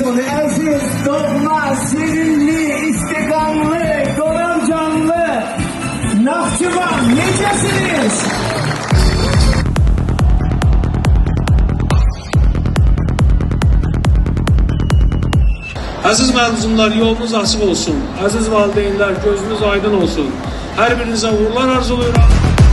olsun. Aziz, doğma, sevimli, istikamlı, dolan canlı. Nahçıvan, necesiniz? Aziz məzunlar, yolunuz açıq olsun. Aziz valideynlər, gözünüz aydın olsun. Hər birinizə uğurlar arzuluyorum.